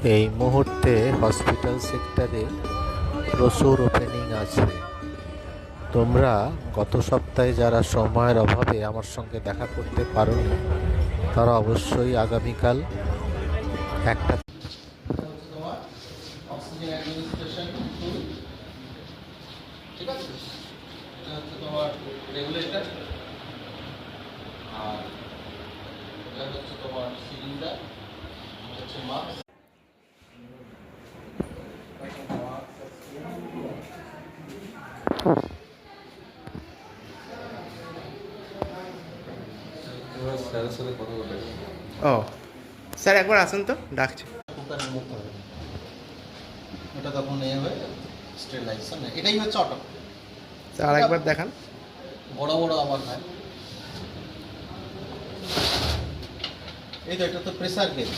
এই মুহূর্তে হসপিটাল সেক্টরে প্রচুর ওপেনিং আছে। তোমরা গত সপ্তাহে যারা সময়ের অভাবে আমার সঙ্গে দেখা করতে পারোনি তারা অবশ্যই আগামীকাল একটা ও স্যার একবার আসুন তো, ডাকছি। এটা তখন এ হয়ে স্টেরিলাইজেশন না, এটাই হচ্ছে অটো। স্যার আরেকবার দেখান। বড় বড় আবার হয়। এই তো এটা তো প্রেসার গেজ।